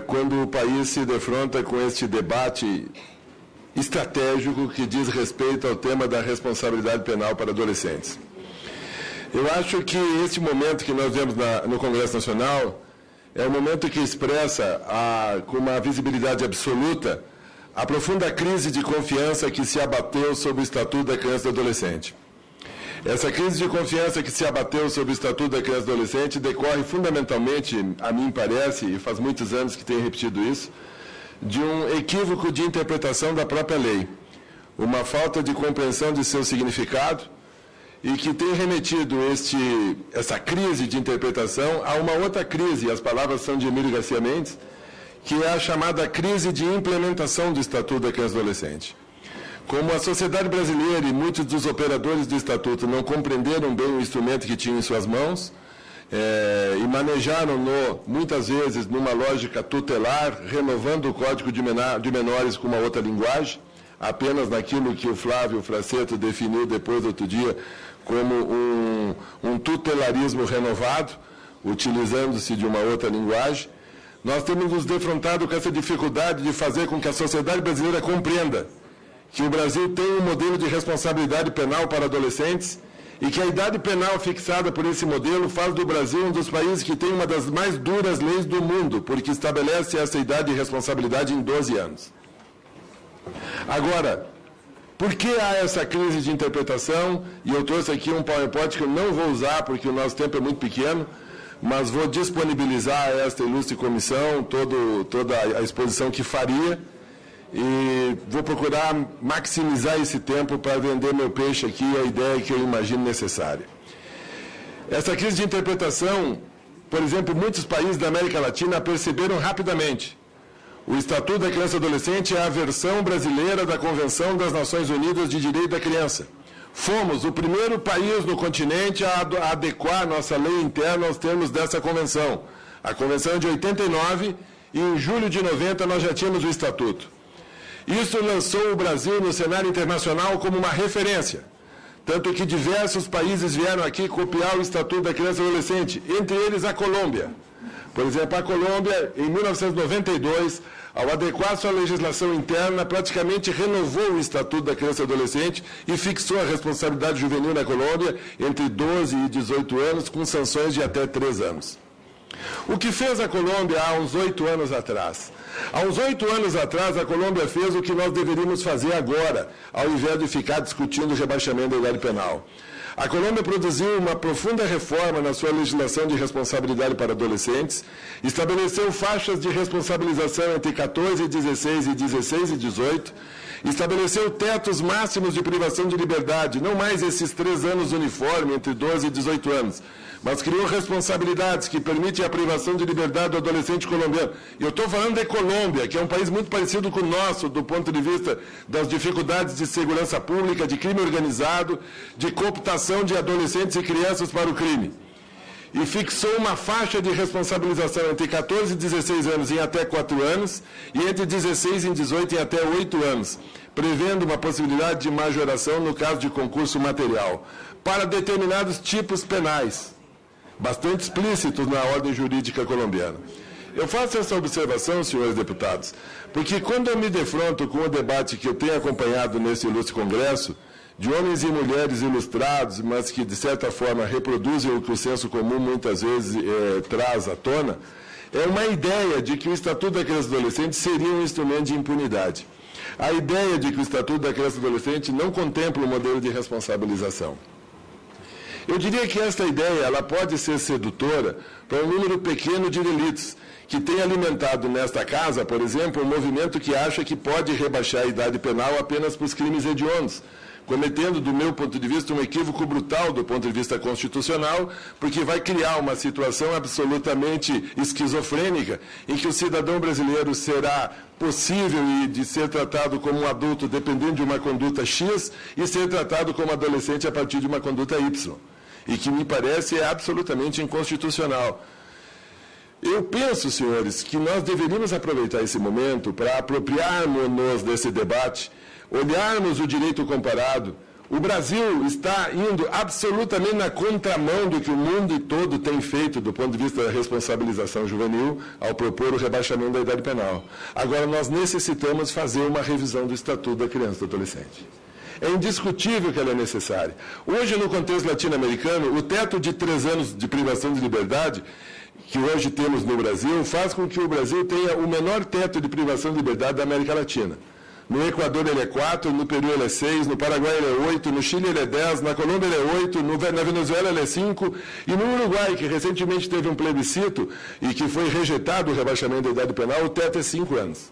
quando o país se defronta com este debate estratégico que diz respeito ao tema da responsabilidade penal para adolescentes. Eu acho que este momento que nós vemos no Congresso Nacional é um momento que expressa, com uma visibilidade absoluta, a profunda crise de confiança que se abateu sobre o Estatuto da Criança e do Adolescente. Essa crise de confiança que se abateu sobre o Estatuto da Criança e do Adolescente decorre fundamentalmente, a mim parece, e faz muitos anos que tenho repetido isso, de um equívoco de interpretação da própria lei, uma falta de compreensão de seu significado e que tem remetido essa crise de interpretação a uma outra crise, as palavras são de Emílio Garcia Mendes, que é a chamada crise de implementação do Estatuto da Criança e do Adolescente. Como a sociedade brasileira e muitos dos operadores do Estatuto não compreenderam bem o instrumento que tinham em suas mãos, e manejaram-no, muitas vezes, numa lógica tutelar, renovando o Código de Menores com uma outra linguagem, apenas naquilo que o Flávio Fraceto definiu depois, outro dia, como um tutelarismo renovado, utilizando-se de uma outra linguagem. Nós temos nos defrontado com essa dificuldade de fazer com que a sociedade brasileira compreenda que o Brasil tem um modelo de responsabilidade penal para adolescentes e que a idade penal fixada por esse modelo faz do Brasil um dos países que tem uma das mais duras leis do mundo, porque estabelece essa idade de responsabilidade em 12 anos. Agora, por que há essa crise de interpretação? E eu trouxe aqui um PowerPoint que eu não vou usar porque o nosso tempo é muito pequeno, mas vou disponibilizar a esta ilustre comissão toda a exposição que faria e vou procurar maximizar esse tempo para vender meu peixe aqui, a ideia que eu imagino necessária. Essa crise de interpretação, por exemplo, muitos países da América Latina perceberam rapidamente. O Estatuto da Criança e Adolescente é a versão brasileira da Convenção das Nações Unidas de Direito da Criança. Fomos o primeiro país no continente a adequar nossa lei interna aos termos dessa convenção. A convenção é de 89 e em julho de 90 nós já tínhamos o Estatuto. Isso lançou o Brasil no cenário internacional como uma referência, tanto que diversos países vieram aqui copiar o Estatuto da Criança e Adolescente, entre eles a Colômbia. Por exemplo, a Colômbia, em 1992, ao adequar sua legislação interna, praticamente renovou o Estatuto da Criança e Adolescente e fixou a responsabilidade juvenil na Colômbia entre 12 e 18 anos, com sanções de até 3 anos. O que fez a Colômbia há uns 8 anos atrás? Há uns 8 anos atrás, a Colômbia fez o que nós deveríamos fazer agora, ao invés de ficar discutindo o rebaixamento da idade penal. A Colômbia produziu uma profunda reforma na sua legislação de responsabilidade para adolescentes, estabeleceu faixas de responsabilização entre 14 e 16 e 16 e 18, estabeleceu tetos máximos de privação de liberdade, não mais esses 3 anos uniforme entre 12 e 18 anos, mas criou responsabilidades que permitem a privação de liberdade do adolescente colombiano. E eu estou falando da Colômbia, que é um país muito parecido com o nosso, do ponto de vista das dificuldades de segurança pública, de crime organizado, de cooptação de adolescentes e crianças para o crime. E fixou uma faixa de responsabilização entre 14 e 16 anos em até 4 anos e entre 16 e 18 em até 8 anos, prevendo uma possibilidade de majoração no caso de concurso material, para determinados tipos penais, bastante explícitos na ordem jurídica colombiana. Eu faço essa observação, senhores deputados, porque quando eu me defronto com o debate que eu tenho acompanhado nesse ilustre Congresso, de homens e mulheres ilustrados, mas que, de certa forma, reproduzem o que o senso comum muitas vezes traz à tona, é uma ideia de que o Estatuto da Criança e do Adolescente seria um instrumento de impunidade. A ideia de que o Estatuto da Criança e do Adolescente não contempla o modelo de responsabilização. Eu diria que esta ideia ela pode ser sedutora para um número pequeno de delitos, que tem alimentado nesta casa, por exemplo, um movimento que acha que pode rebaixar a idade penal apenas para os crimes hediondos, cometendo, do meu ponto de vista, um equívoco brutal do ponto de vista constitucional, porque vai criar uma situação absolutamente esquizofrênica, em que o cidadão brasileiro será possível de ser tratado como um adulto dependendo de uma conduta X e ser tratado como adolescente a partir de uma conduta Y, e que me parece absolutamente inconstitucional. Eu penso, senhores, que nós deveríamos aproveitar esse momento para apropriarmos-nos desse debate, olharmos o direito comparado, O Brasil está indo absolutamente na contramão do que o mundo todo tem feito do ponto de vista da responsabilização juvenil ao propor o rebaixamento da idade penal. Agora, nós necessitamos fazer uma revisão do Estatuto da Criança e do Adolescente. É indiscutível que ela é necessária. Hoje, no contexto latino-americano, o teto de 3 anos de privação de liberdade que hoje temos no Brasil faz com que o Brasil tenha o menor teto de privação de liberdade da América Latina. No Equador ele é 4, no Peru ele é 6, no Paraguai ele é 8, no Chile ele é 10, na Colômbia ele é 8, na Venezuela ele é 5, e no Uruguai, que recentemente teve um plebiscito e que foi rejeitado o rebaixamento da idade penal, o teto é 5 anos.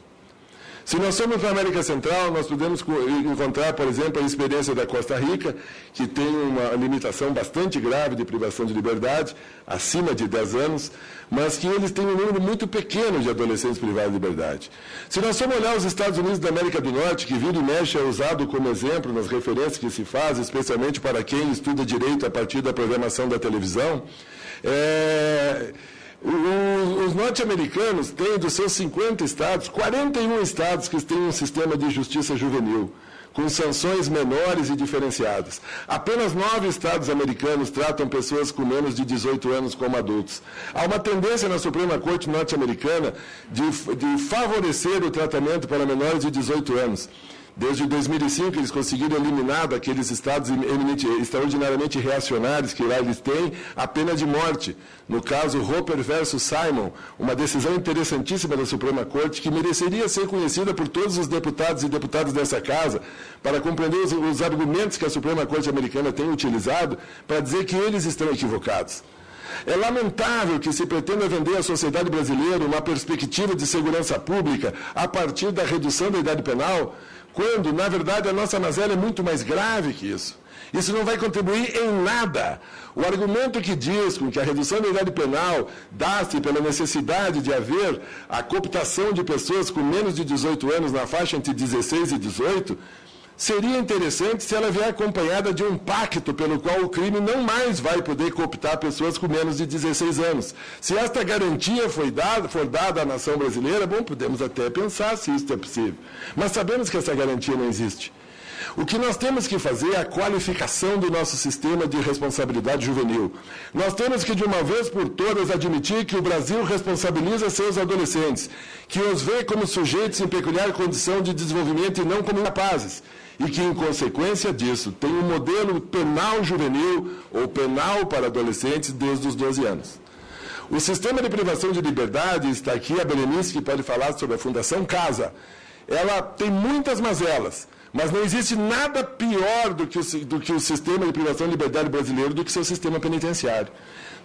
Se nós formos para a América Central, nós podemos encontrar, por exemplo, a experiência da Costa Rica, que tem uma limitação bastante grave de privação de liberdade, acima de 10 anos, mas que eles têm um número muito pequeno de adolescentes privados de liberdade. Se nós formos olhar os Estados Unidos da América do Norte, que vira e mexe é usado como exemplo nas referências que se faz, especialmente para quem estuda direito a partir da programação da televisão, os norte-americanos têm, dos seus 50 estados, 41 estados que têm um sistema de justiça juvenil, com sanções menores e diferenciadas. Apenas 9 estados americanos tratam pessoas com menos de 18 anos como adultos. Há uma tendência na Suprema Corte norte-americana de favorecer o tratamento para menores de 18 anos. Desde 2005, eles conseguiram eliminar daqueles estados extraordinariamente reacionários que lá eles têm a pena de morte. No caso Roper versus Simon, uma decisão interessantíssima da Suprema Corte que mereceria ser conhecida por todos os deputados e deputadas dessa casa para compreender os argumentos que a Suprema Corte americana tem utilizado para dizer que eles estão equivocados. É lamentável que se pretenda vender à sociedade brasileira uma perspectiva de segurança pública a partir da redução da idade penal, quando, na verdade, a nossa mazela é muito mais grave que isso. Isso não vai contribuir em nada. O argumento que diz com que a redução da idade penal dá-se pela necessidade de haver a cooptação de pessoas com menos de 18 anos na faixa entre 16 e 18, seria interessante se ela vier acompanhada de um pacto pelo qual o crime não mais vai poder cooptar pessoas com menos de 16 anos. Se esta garantia for dada à nação brasileira, bom, podemos até pensar se isso é possível. Mas sabemos que essa garantia não existe. O que nós temos que fazer é a qualificação do nosso sistema de responsabilidade juvenil. Nós temos que, de uma vez por todas, admitir que o Brasil responsabiliza seus adolescentes, que os vê como sujeitos em peculiar condição de desenvolvimento e não como incapazes, e que, em consequência disso, tem um modelo penal juvenil ou penal para adolescentes desde os 12 anos. O sistema de privação de liberdade, está aqui a Berenice, que pode falar sobre a Fundação Casa. Ela tem muitas mazelas, mas não existe nada pior do que o sistema de privação de liberdade brasileiro do que seu sistema penitenciário.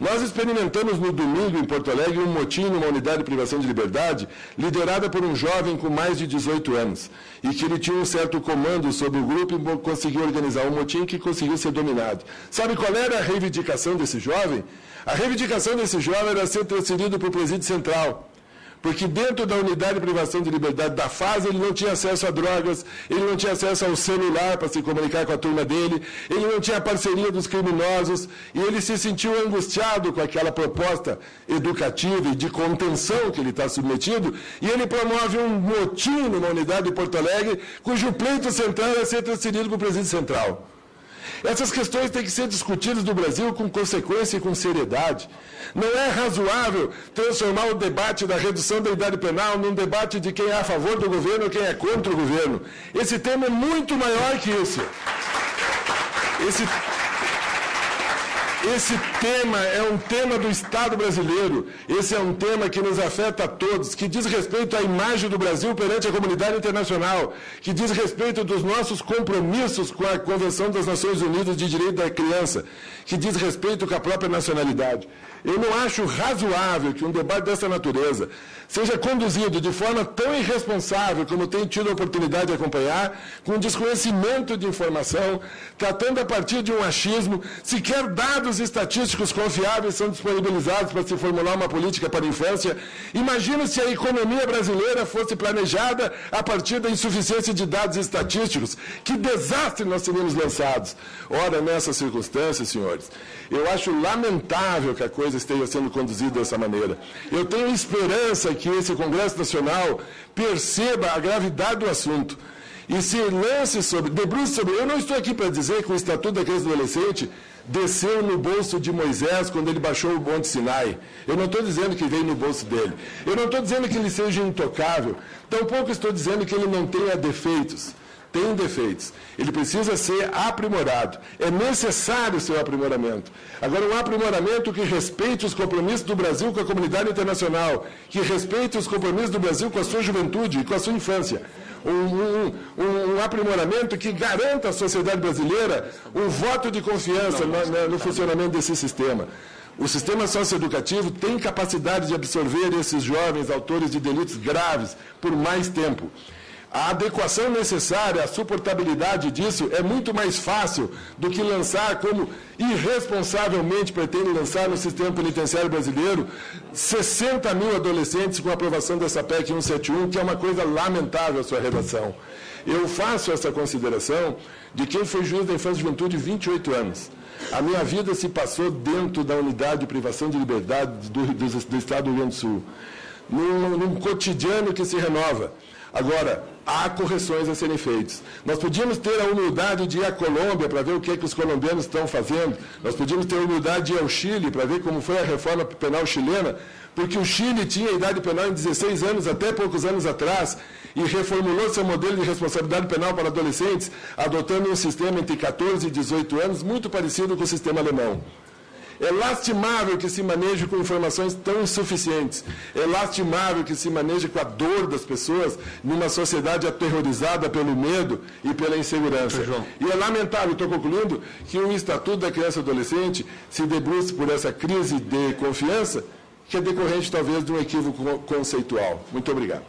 Nós experimentamos no domingo, em Porto Alegre, um motim numa unidade de privação de liberdade, liderada por um jovem com mais de 18 anos, e que ele tinha um certo comando sobre o grupo e conseguiu organizar um motim que conseguiu ser dominado. Sabe qual era a reivindicação desse jovem? A reivindicação desse jovem era ser transferido para o presídio central, porque dentro da unidade de privação de liberdade da FAS, ele não tinha acesso a drogas, ele não tinha acesso ao celular para se comunicar com a turma dele, ele não tinha a parceria dos criminosos, e ele se sentiu angustiado com aquela proposta educativa e de contenção que ele está submetido, e ele promove um motim numa unidade de Porto Alegre, cujo pleito central é ser transferido para o presídio central. Essas questões têm que ser discutidas no Brasil com consequência e com seriedade. Não é razoável transformar o debate da redução da idade penal num debate de quem é a favor do governo ou quem é contra o governo. Esse tema é muito maior que isso. Esse tema é um tema do Estado brasileiro, esse é um tema que nos afeta a todos, que diz respeito à imagem do Brasil perante a comunidade internacional, que diz respeito dos nossos compromissos com a Convenção das Nações Unidas de Direito da Criança, que diz respeito com a própria nacionalidade. Eu não acho razoável que um debate dessa natureza seja conduzido de forma tão irresponsável como tenho tido a oportunidade de acompanhar, com desconhecimento de informação, tratando a partir de um achismo, sequer dados estatísticos confiáveis são disponibilizados para se formular uma política para a infância. Imagina se a economia brasileira fosse planejada a partir da insuficiência de dados estatísticos. Que desastre nós teríamos lançados. Ora, nessas circunstâncias, senhores, eu acho lamentável que a coisa esteja sendo conduzida dessa maneira. Eu tenho esperança que esse Congresso Nacional perceba a gravidade do assunto e se lance sobre, debruce sobre... Eu não estou aqui para dizer que o Estatuto da Criança e do Adolescente desceu no bolso de Moisés quando ele baixou o Monte Sinai. Eu não estou dizendo que veio no bolso dele. Eu não estou dizendo que ele seja intocável. Tampouco estou dizendo que ele não tenha defeitos. Tem defeitos. Ele precisa ser aprimorado. É necessário o seu aprimoramento. Agora, um aprimoramento que respeite os compromissos do Brasil com a comunidade internacional, que respeite os compromissos do Brasil com a sua juventude e com a sua infância. Um aprimoramento que garanta à sociedade brasileira um voto de confiança no funcionamento desse sistema. O sistema socioeducativo tem capacidade de absorver esses jovens autores de delitos graves por mais tempo. A adequação necessária, a suportabilidade disso é muito mais fácil do que lançar, como irresponsavelmente pretende lançar no sistema penitenciário brasileiro, 60 mil adolescentes com a aprovação dessa PEC 171, que é uma coisa lamentável a sua redação. Eu faço essa consideração de quem foi juiz da infância e juventude 28 anos. A minha vida se passou dentro da unidade de privação de liberdade do Estado do Rio Grande do Sul, num cotidiano que se renova. Agora, há correções a serem feitas. Nós podíamos ter a humildade de ir à Colômbia para ver o que os colombianos estão fazendo. Nós podíamos ter a humildade de ir ao Chile para ver como foi a reforma penal chilena, porque o Chile tinha a idade penal em 16 anos, até poucos anos atrás, e reformulou seu modelo de responsabilidade penal para adolescentes, adotando um sistema entre 14 e 18 anos, muito parecido com o sistema alemão. É lastimável que se maneje com informações tão insuficientes. É lastimável que se maneje com a dor das pessoas numa sociedade aterrorizada pelo medo e pela insegurança. E é lamentável, estou concluindo, que o Estatuto da Criança e Adolescente se debruce por essa crise de confiança, que é decorrente, talvez, de um equívoco conceitual. Muito obrigado.